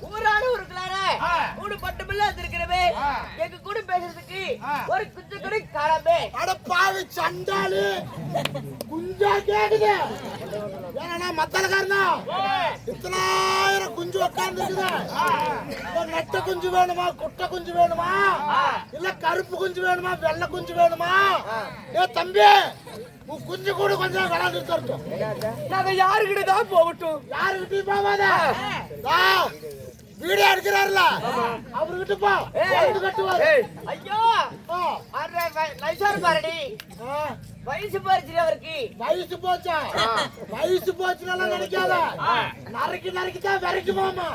ஊரான ஊருக்குள்ளார கூடு பட்டு பிள்ளை இருக்கிறவே எங்க கூட பேசுறதுக்கு ஒரு குஞ்சு கூட காணாமே. அட பாவி சண்டாளி குஞ்சா கேக்குது. ஏன்னா மத்தலக்காரனா இத்தனாயிரம் குஞ்சு உட்கார்ந்துருக்குது. நெட்ட குஞ்சு வேணுமா, குட்டை குஞ்சு வேணுமா, இல்ல கருப்பு குஞ்சு வேணுமா, வெள்ளை குஞ்சு வேணுமா? ஏ தம்பி, உன் குஞ்சு கூட கொஞ்சம் விளாண்டு தரட்டும். நாங்க யாருக்கிட்ட தான் போகட்டும்? யாருக்கிட்டையும் போவாத. வீடியோ எடுக்கிறாருல அவர்கிட்ட போ. கட்டுவாரு. ஐயோ பாரடி வயசு போச்சு அவருக்கு. வயசு போச்சா? வயசு போச்சுனால நினைக்காத. நறுக்கிதான் வரைக்கும் மாமா.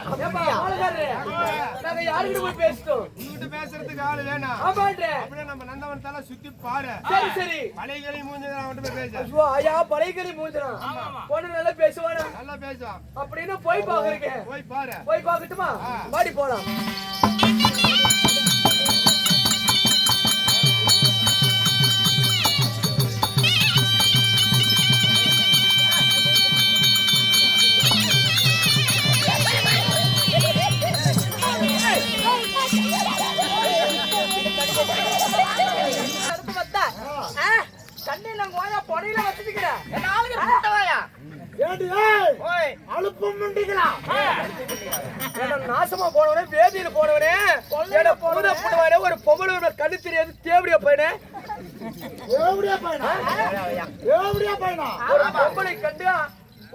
நாங்க யாருக்கிட்ட போய் பேசிட்டோம்? உங்ககிட்ட பேசுறதுக்கு ஆளு வேணாம். ஆமாண்டே. அப்படியே நம்ம நந்தவனத்தால சுத்தி பாரு. சரி சரி. பழையகளி மூஞ்சனா அவன்கிட்ட போய் பேசு. ஐயோ ஐயா பழையகளி மூஞ்சனா. பொண்ணு நல்லா பேசுவானா? நல்லா பேசுவான். அப்படினா போய் பாக்குறீங்க. போய் பாரு. போய் பார்க்கட்டுமா? வாடி போலாம். நாசமா போனவனே, வேதியில போனவனே, ஒரு பொம்பளை கண்ணு தெரியாது தேவடியா பையனே.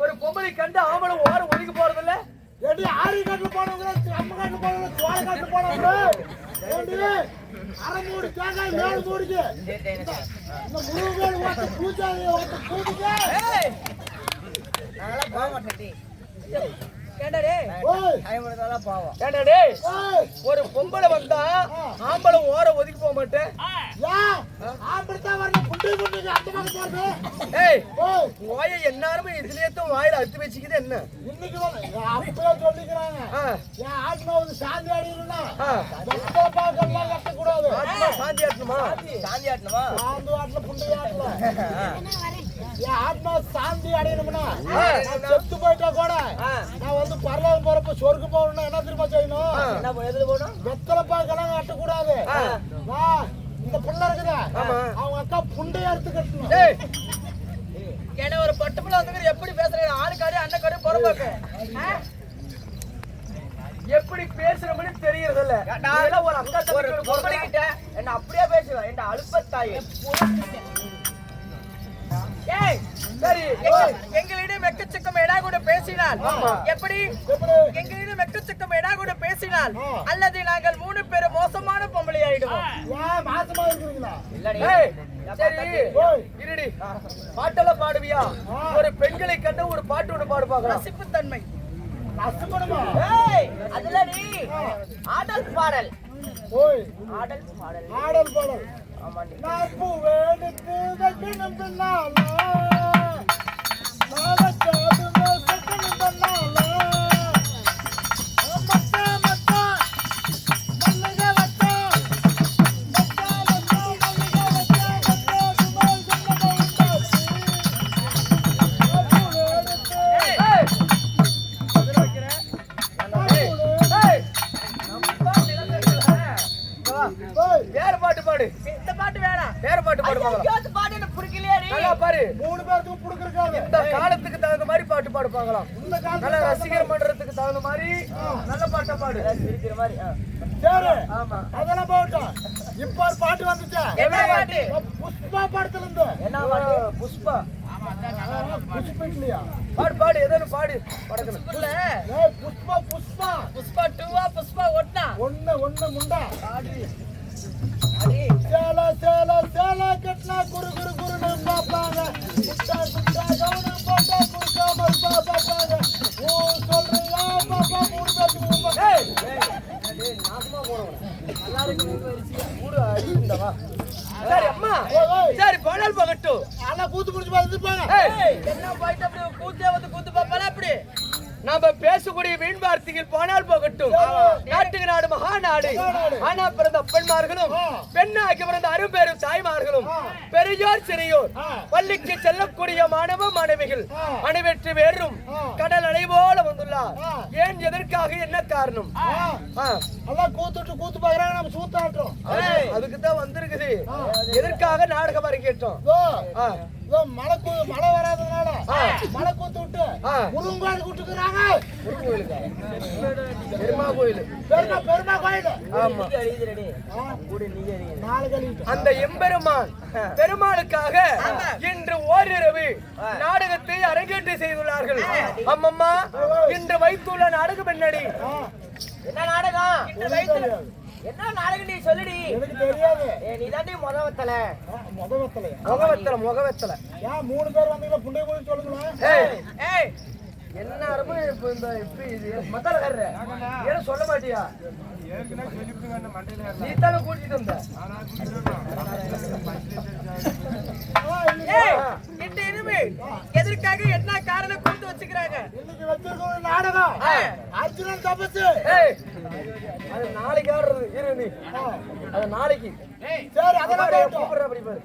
ஒரு பொம்பளை கண்டு ஆமளம் ஓர ஒதுக்கி போறதில்ல. ஆறு காட்டு போனவங்க, அம்ம காட்டு போனவங்க, சோழ காட்டு போனவங்க, அரை மூடு தேங்காய் மேல மூடுது. இந்த முழு மேல் ஓட்ட பூஜாதி ஓட்ட பூஜை. நாங்களாம் போக மாட்டேன். ஒரு பொம்பளை வந்தா ஆம்பளை ஓர ஒதுக்கி போக மாட்டேன். என்னாருமே இதுலயேத்தான் வாயில அத்து வச்சுக்குது. என்ன இன்னைக்கு சொல்லிக்கிறாங்க சாந்தி ஆடினா கட்டக்கூடாது. சாந்தி ஆட்டணுமா? சாந்தி ஆட்டணுமா? சாந்தி ஆட்டல புண்டி ஆட்டல. ஆத்மா சாந்தி அடையணும்னா செத்து போயிட்டா கூட நான் வந்து பரலோகம் போறப்ப சொர்க்கு போகணும்னா என்ன திரும்ப செய்யணும்? எதுல போகணும்? வெத்தலைப்பா கிழங்கு அட்டக்கூடாது. இந்த பிள்ளை இருக்குதா அவங்க அக்கா புண்டைய அறுத்து கட்டணும். ஏன்னா ஒரு பட்டு பிள்ளை வந்து எப்படி பேசுறேன்? ஆளுக்காடு அண்ணக்காடு பொறப்பாக்க எப்படி பேசுறோம்னு தெரியறது இல்ல. ஒரு அக்கா ஒரு பொம்பளை கிட்ட என்ன அப்படியே பேசுவேன். என்ன அழுப்பத்தாயே. சரி, எங்களிடம் மெக்கச்சக்கம் எடா கூட பேசினால் எப்படி? எங்களிடம் மெக்கச்சக்கம் எடா கூட பேசினால் அல்லது நாங்கள் 3 பேரும் மோசமான பொம்பளை ஆயிடுவோம். பாட்டெல்லாம் பாடுவியா? ஒரு பெண்களை கண்டு ஒரு பாட்டு ஒண்ணு பாடு பார்க்கலாம். ரசிப்பு தன்மை அதுல நீ ஆடல் பாடல். ஆடல் பாடல். ஆடல் பாடல். நான் பூவெடுத்து வைக்கணும் பின்னால வேற பாட்டு பாடு. இந்த பாட்டு வேணாம். வேற பாட்டு பாடு. பாட்டு என்ன புடிக்கலையா நீ? நல்லா பாரு. 3 பேருக்கு புடிக்கறதுக்கு இந்த காலத்துக்கு தகுந்த மாதிரி பாட்டு பாடு பார்க்கலாம். இந்த காலத்துல நல்ல ரசிகர் மன்றத்துக்கு தகுந்த மாதிரி நல்ல பாட்டை பாடு. ரசிக்கிற மாதிரி. சரி. ஆமா. அதெல்லாம் போட்டும். இப்ப ஒரு பாட்டு வந்துச்சு. என்ன பாட்டு? புஷ்பா படத்துல இருந்து. என்ன பாட்டு? புஷ்பா. புஷ்பா இல்லையா? பாடு பாடு ஏதோ பாடு. படத்துல ஏய் புஷ்பா புஷ்பா. புஷ்பா 2 புஷ்பா 1 முண்டா. ஆடி சேல சேல சேல கட்னா குரு குரு குருன்னு பாப்பாங்க. குட்டா குட்டா கவுனம் போட்டா குறுக்காம பாப்பாங்க. ஓ சொல்றியா பாப்பா 3 பேருக்கு ஏய் ஏய் நாசமா போறவங்க. எல்லாரும் வரிசையா கூட அடிந்தவா. சரி அம்மா. சரி பாடல் பகட்டு. அண்ணா கூத்து புடிச்சு பாத்துப்பாங்க. ஏய் என்ன போயிட்டு அப்படி கூத்தே வந்து கூத்து பாப்பால அப்படி. நாம பேசக்கூடிய வீண் வார்த்தைகள் போனால் போகட்டும். நாட்டுக்கு நாடு மகா நாடு. ஆனா பிறந்த பெண்மார்களும் பெண்ணாகி பிறந்த அரும்பெரும் தாய்மார்களும் பெரியோர் சிறியோர் பள்ளிக்கு செல்லக்கூடிய மாணவ மாணவிகள் அனைவற்று வேறும் கடல் அலை போல வந்துள்ளார். ஏன் எதற்காக என்ன காரணம்? கூத்து பாக்குறாங்க நம்ம சூத்தாட்டோம். அதுக்குதான் வந்திருக்குது. எதற்காக நாடகம் அரங்கேற்றோம்? மழை வராதனால மழை கூத்து விட்டு முருங்கோயில் கூட்டுக்கிறாங்க. பெருமா கோயில் பெருமா கோயில். ஆமா. அந்த எம்பெருமான் பெருமாளுக்காக இன்று ஓரிரவு நாடகத்தை அரங்கேற்று செய்துள்ளார்கள். அம்மம்மா, இன்று வைத்துள்ள நாடகம் என்னடி? என்ன நாடகம்? என்ன நாடகம் நீ சொல்லுடி. எனக்கு தெரியாது. நீ தாண்டி முகவத்தல. முகவத்தல. ஏன் 3 பேர் வந்தீங்களா? புண்டை போய் சொல்லுங்களேன். ஏய், என்ன அருமை இந்த இப்படி மத்தலகற ஏற சொல்ல மாட்டியா? நீ தான கூட்டிட்டு வந்த. எதற்காக என்ன காரணம் கொண்டு வச்சுக்கிறாங்க? இன்னைக்கு வச்சிருக்க நாடகம் அர்ஜுனன் தபசு. அது நாளைக்கு ஆடுறது. இரு நீ அது நாளைக்கு. சரி, அதெல்லாம் கூப்பிடுற அப்படி பாரு.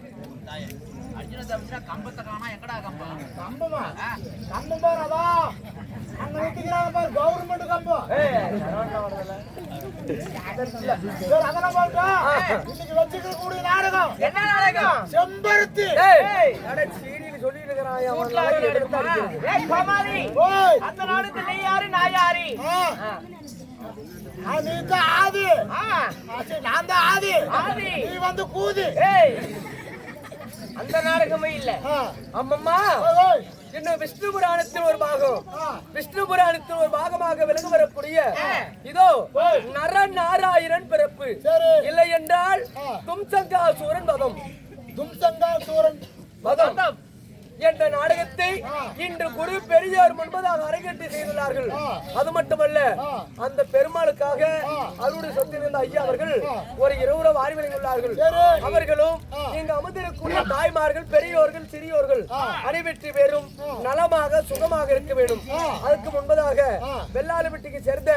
கம்பமா கம்பம் பாருதா அங்க நிறுத்திக்கிறாங்க பாரு, கவர்மெண்ட் கம்பம். அதெல்லாம் பாருங்க. இன்னைக்கு வச்சுக்கிற கூடிய நாடகம் என்ன நாடகம்? செம்பருத்தி. சீடின்னு சொல்லிட்டு இருக்கிறான். அந்த நாடகத்துல நீ யாரு நான் யாரு? நீ தான் ஆதி. நான் தான் ஆதி. நீ வந்து கூதி. அந்த நாடகமே இல்ல. அம்மம்மா, இன்னும் விஷ்ணு புராணத்தில் ஒரு பாகம், விஷ்ணு புராணத்தில் ஒரு பாகமாக விலகு வரக்கூடிய இதோ நரநாராயணன் பிறப்பு இல்லை என்றால் தும்சங்காசூரன் வதம். தும்சங்காசூரன் வதம் என்ற நாடகத்தை இன்று குரு பெரியார் முன்பதாக அரங்கேற்றி செய்துள்ளார்கள். அது மட்டுமல்ல, அந்த பெருமாளுக்காக அவருடைய சொத்தில் இருந்த ஐயா அவர்கள் ஒரு 20 வாரி வழங்கியுள்ளார்கள். அவர்களும் இங்கு அமர்ந்திருக்கூடிய தாய்மார்கள், பெரியோர்கள், சிறியோர்கள் அனைவற்றி பேரும் நலமாக சுகமாக இருக்க வேண்டும். அதுக்கு முன்பதாக வெள்ளாளப்பட்டிக்கு சேர்ந்த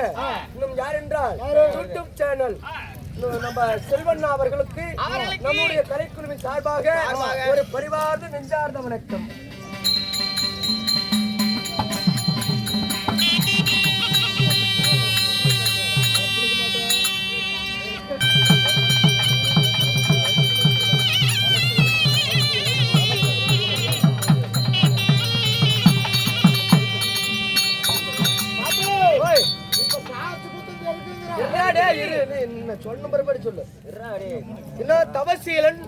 இன்னும் யார் என்றால் யூடியூப் சேனல் நம்ம செல்வண்ணா அவர்களுக்கு நம்முடைய கலைக்குழுவின் சார்பாக ஒரு பரிவார்ந்த நெஞ்சார்ந்த வணக்கம். சொல்லு. இன்னும் தவசீலன்,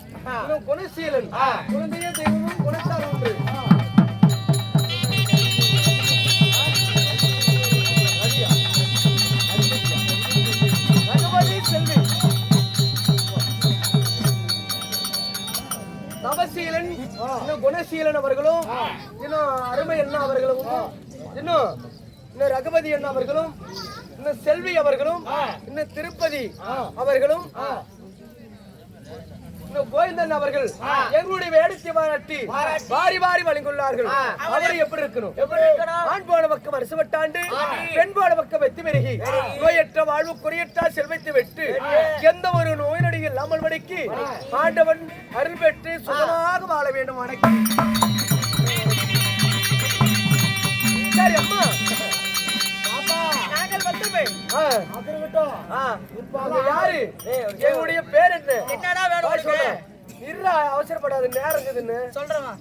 இன்னும் குணசீலன். குழந்தைய தெய்வமும் குணத்தால் ஒன்று. செல்வி தவசீலன், இன்னும் குணசீலன் அவர்களும், இன்னும் அருமை அண்ணா அவர்களும், இன்னும் ரகுபதி அண்ணா அவர்களும், இன்னும் செல்வி அவர்களும், இன்னும் திருப்பதி அவர்களும், இன்னும் கோவிந்தன் அவர்கள் எங்களுடைய வேடத்தை பாராட்டி வாரி வாரி வழங்கியுள்ளார்கள். அவரை எப்படி இருக்கணும்? ஆண் போன பக்கம் அரசுவட்டாண்டு, பெண் போன பக்கம் வெற்றி பெருகி, நோயற்ற வாழ்வு குறையற்ற செல்வத்தை வெட்டு, எந்த ஒரு நோய் நொடி இல்லாமல் வடிக்கு ஆண்டவன் அருள் பெற்று சுகமாக வாழ வேண்டும். வணக்கம். சரி அம்மா, யாரு? எங்களுடைய பேர் என்ன? என்னடா வேணும்? இருடா, அவசரப்படாது, நேரம் இருக்குதுன்னு சொல்றவா.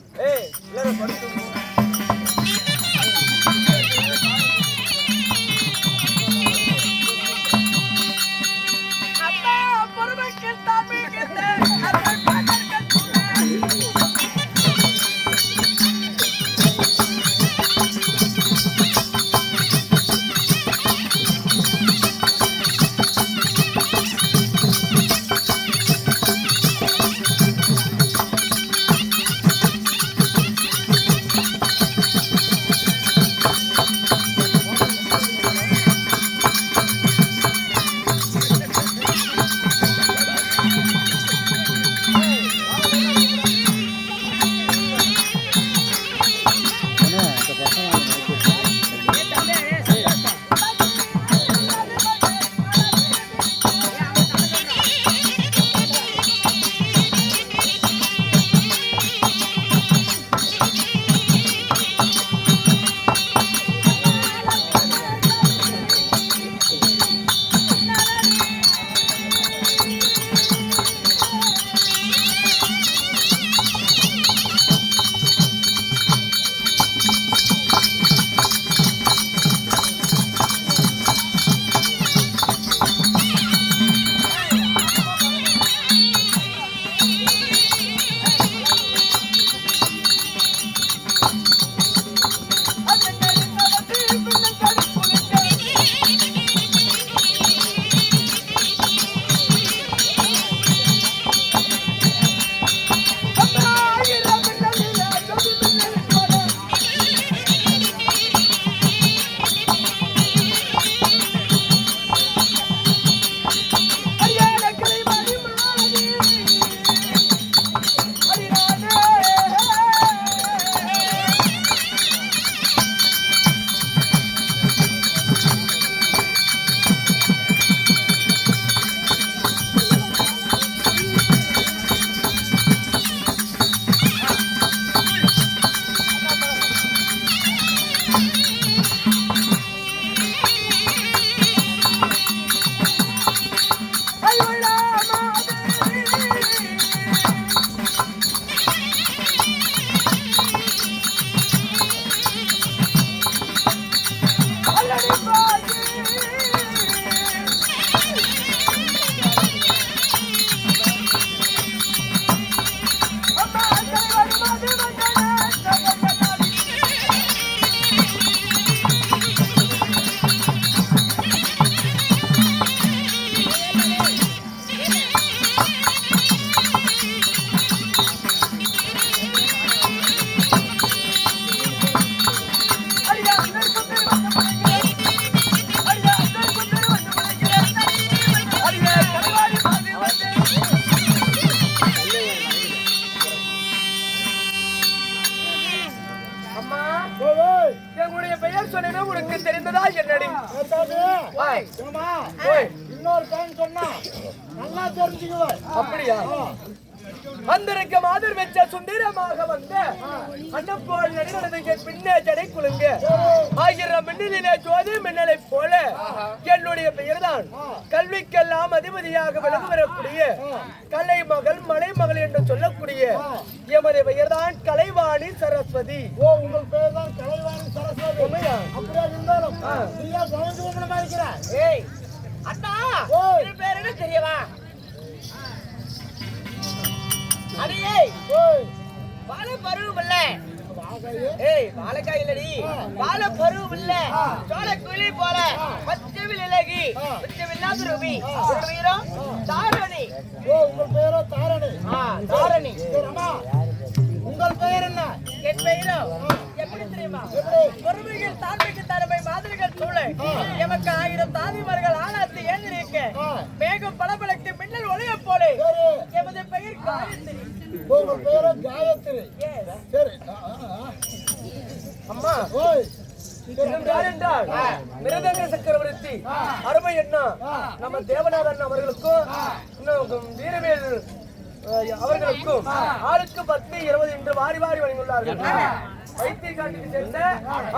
ஓய் என்னுடைய பெயர் சொன்னது உனக்கு தெரிந்ததா என்னடி? ஏத்தாது ஓய், ஏமா ஓய், இன்னொரு டைம் சொன்னா நல்லா தெரிஞ்சுக்குவேன். அப்படியா? அந்தரங்க மாதர் வெச்ச சுந்தரமாக வந்த அண்ணன் போல் நடிகை பின்னே ஜடை குலுங்க ஆயிரம் மின்னலிலே ஜோதி மின்னலை போல என்னுடைய பெயர்தான் கல்விக்கெல்லாம் அதிபதியாக விளங்க வரக்கூடிய கலை மகள் மலை மகள் என்று சொல்லக்கூடிய எமது பெயர்தான் கலைவாணி சரஸ்வதி. ஓ உங்கள் பேர் தான் கலைவாணி சரஸ்வதி. அப்படியே இருந்தாலும் நீயா குழந்தை கும்பலமா இருக்கிற. ஏய் அண்ணா ஓய் உன் பேர் என்ன தெரியவா? அடியே ஓய் வாழ பருவம் இல்ல. வாகையே ஏய் வாழைக்காய் இல்லடி, வாழ பருவம் இல்ல. சோழ குழி போல பச்சைவில் இலகி பச்சைவில்லாத ரூபி ஒரு வீரம் தாரணி. ஓ உங்கள் பேரோ தாரணி. தாரணி. அம்மா உங்கள் பெயர் என்ன? என் பெயரோ எப்படி தெரியுமா? பொறுமைகள் தாழ்மைக்கு தலைமை மாதிரிகள் சூழ எமக்கு 1000 தாதிமார்கள் ஆளாத்து ஏந்திருக்க மேகம் பளபளக்கு மின்னல் ஒளிய போல எமது பெயர் காயத்ரி. உங்கள் பேரோ காயத்ரி. சரி அம்மா ஓய் என்றால் மிருதங்க சக்கரவர்த்தி அருமை அண்ணா நம்ம தேவநாதன் அவர்களுக்கும் இன்னும் வீரவேல் அவர்களுக்கும் ஆளுக்கு 10, 20 என்று வாரி வாரி வழங்கியுள்ளார்கள். வைத்தியகாட்டுக்கு சேர்ந்த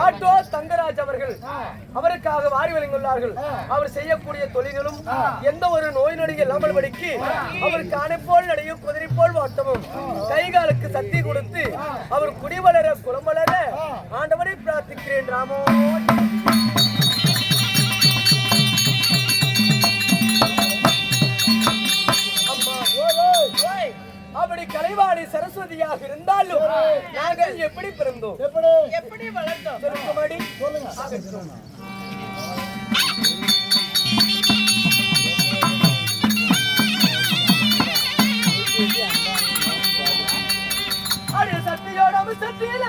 ஆட்டோ தங்கராஜ் அவர்கள் அவருக்காக வாரி வழங்கியுள்ளார்கள். அவர் செய்யக்கூடிய தொழில்களும் எந்த ஒரு நோய் நொடி இல்லாமல் படிக்கு அவருக்கு ஆணை போல் நடையும் குதிரை போல் வாட்டமும் கைகாலுக்கு சக்தி கொடுத்து அவர் குடிவளர குளம் வளர ஆண்டவரை பிரார்த்திக்கிறேன் ராமோ. அப்படி கலைவாணி சரஸ்வதியாக இருந்தாலும் நாங்கள் எப்படி பிறந்தோம் எப்படி வளர்ந்தோம் சொல்லுங்கடி. அடி சக்தியோட சக்தியில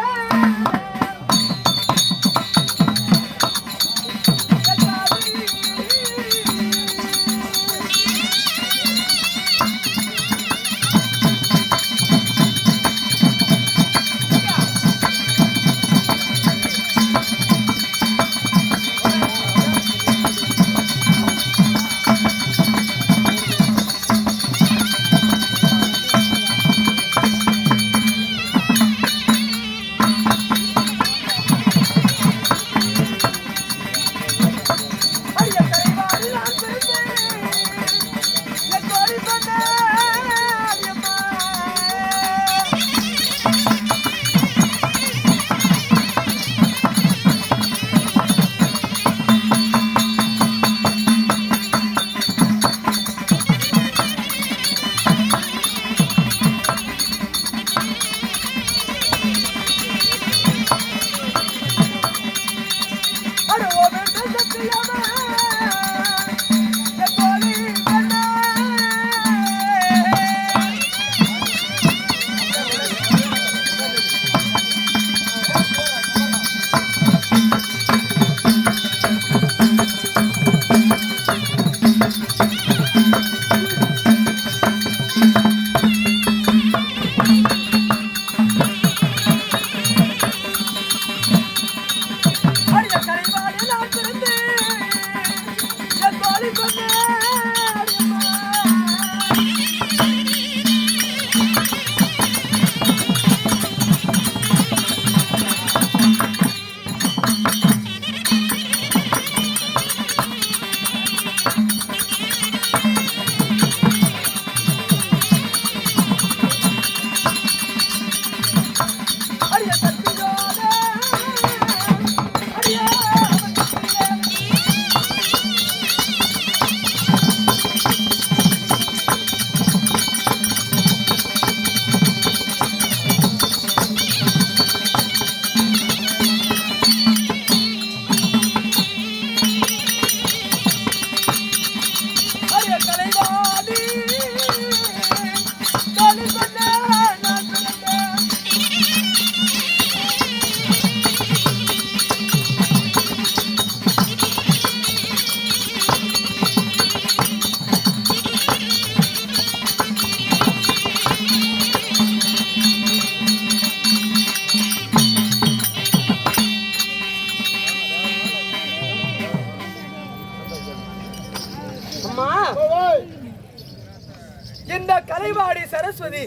சரஸ்வதி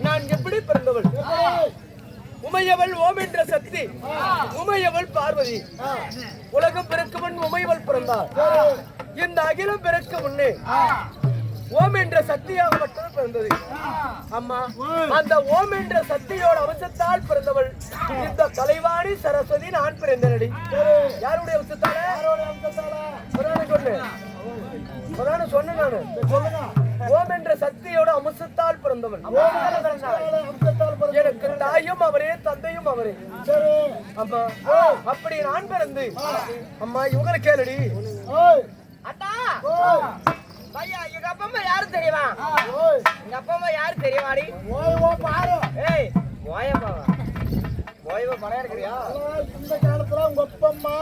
நான் எப்படி பிறந்தவள்? உமையவள் ஓம் என்ற சக்தி, உமையவள் பார்வதி. உலகம் பிறக்க முன் உமையவள் பிறந்தாள். இந்த அகிலம் பிறக்க முன்னே ஓம் என்ற சக்தியாக மட்டும் பிறந்தது. அம்மா, அந்த ஓம் என்ற சக்தியோட அம்சத்தால் பிறந்தவள் இந்த கலைவாணி சரஸ்வதி. நான் பிறந்தனடி. யாருடைய அம்சத்தால? சொன்னேன் நானு. சொல்லுங்க. ஓம் என்ற சக்தியோட அம்சத்தால் பிறந்தவள். எனக்கு தாயும் அவரே, தந்தையும் அவரே. அம்மா, அப்படி நான் பிறந்து அம்மா இவங்களை கேளுடி. அத்தா பையா, எங்க அப்பா அம்மா யாரு தெரியுமா? எங்க அப்பா அம்மா யாரு தெரியுமாடி? ஏய், ஓயப்பாவா? ஓய்வா படம் இருக்கிறியா? இந்த காலத்துல உங்க அப்பா அம்மா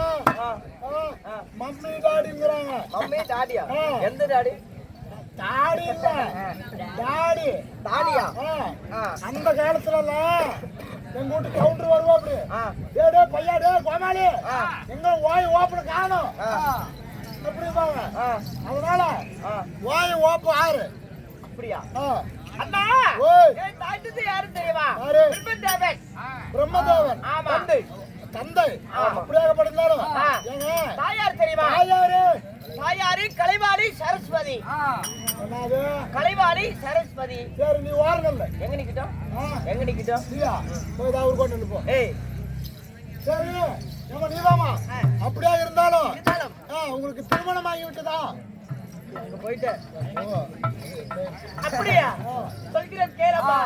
மம்மி டாடிங்கிறாங்க. மம்மி டாடியா? எந்த டாடி? டாடி இல்ல, டாடி. டாடியா? அந்த காலத்துல எங்க வீட்டு கவுண்டர் வருவா அப்படி. டே பையா, டே கோமாளி, எங்க ஓய் ஓப்பன காணும் அப்படிப்பாங்க. அதனால ஓய் ஓப்பு ஆறு. அப்படியா? அண்ணா, யாரு தெரியுமா? பிரம்மதேவன். பிரம்மதேவன் தந்தை. தந்தை அப்படியாகப்பட்டிருந்தாலும் தாயார் தெரியுமா? தாயாரு கலைவாணி சரஸ்வதி. கலைவாணி சரஸ்வதி. சரி, நீ வாரங்கல்ல. எங்க நிக்கிட்டோம்? எங்க நிக்கிட்டோம்? அவர் கொண்டு போ. ஏய், சரி, நம்ம நீதாமா. அப்படியா இருந்தாலும் உங்களுக்கு திருமணம் ஆகி விட்டதா? போயிட்டு அப்படியா? சொல்கிறேன் கேளப்பா.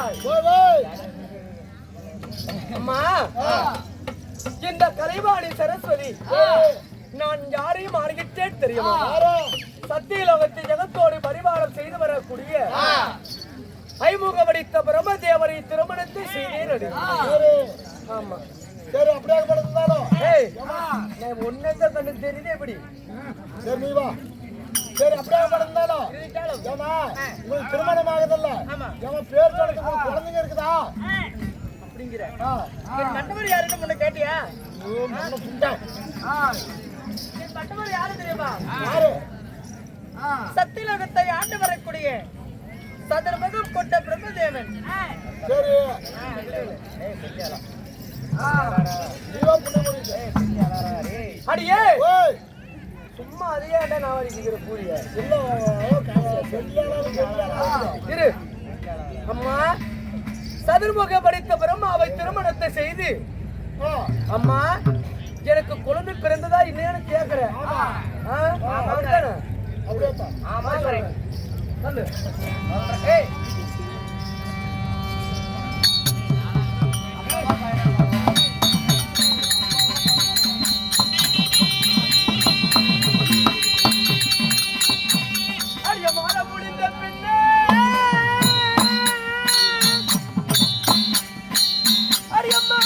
வருகிறாய். அம்மா, இந்த கலைவாணி சரஸ்வதி நான் யாரையும் அறிவித்தேன் தெரியுமா? சத்தியலோகத்தை ஜெகத்தோடு பரிவாரம் செய்து வரக்கூடிய ஐமுக படித்த பிரம்மதேவரை திருமணத்தை செய்தேன். ஆமா, சரி அப்படியே படுத்தாலும் நான் ஒன்னதான் கண்டு தெரியுது. எப்படி சரி நீ வா. சரி அப்படியே படுத்தாலும் ஏமா உங்களுக்கு திருமணம் ஆகுதல்ல? ஏமா பேர் சொல்றது குழந்தைங்க இருக்குதா? அப்படிங்கிற என் கண்டவர் யாருன்னு முன்ன கேட்டியா? என் கண்டவர் யாரு தெரியுமா? யாரு? சத்தியலோகத்தை ஆண்டு வரக்கூடிய சதுர்முகம் கொண்ட பிரம்மதேவன். சரி அடியே சும்மா அதையே நான் வரைக்கிற கூடிய இரு. அம்மா, சதுர்முக படித்த பிரம்மாவை திருமணத்தை செய்து அம்மா எனக்கு குழந்தை பிறந்ததா இல்லையான்னு கேக்குறேன். முடிந்த பின்னே அடியம்மா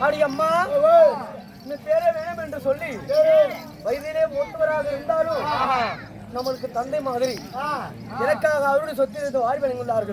அடி அம்மா இந்த பேரே வேணும் என்று சொல்லி வயதிலே மூத்தவராக இருந்தாலும் நம்மளுக்கு தந்தை மாதிரி எனக்காக அவருடைய சொத்து வாரி வழங்கியுள்ளார்கள்.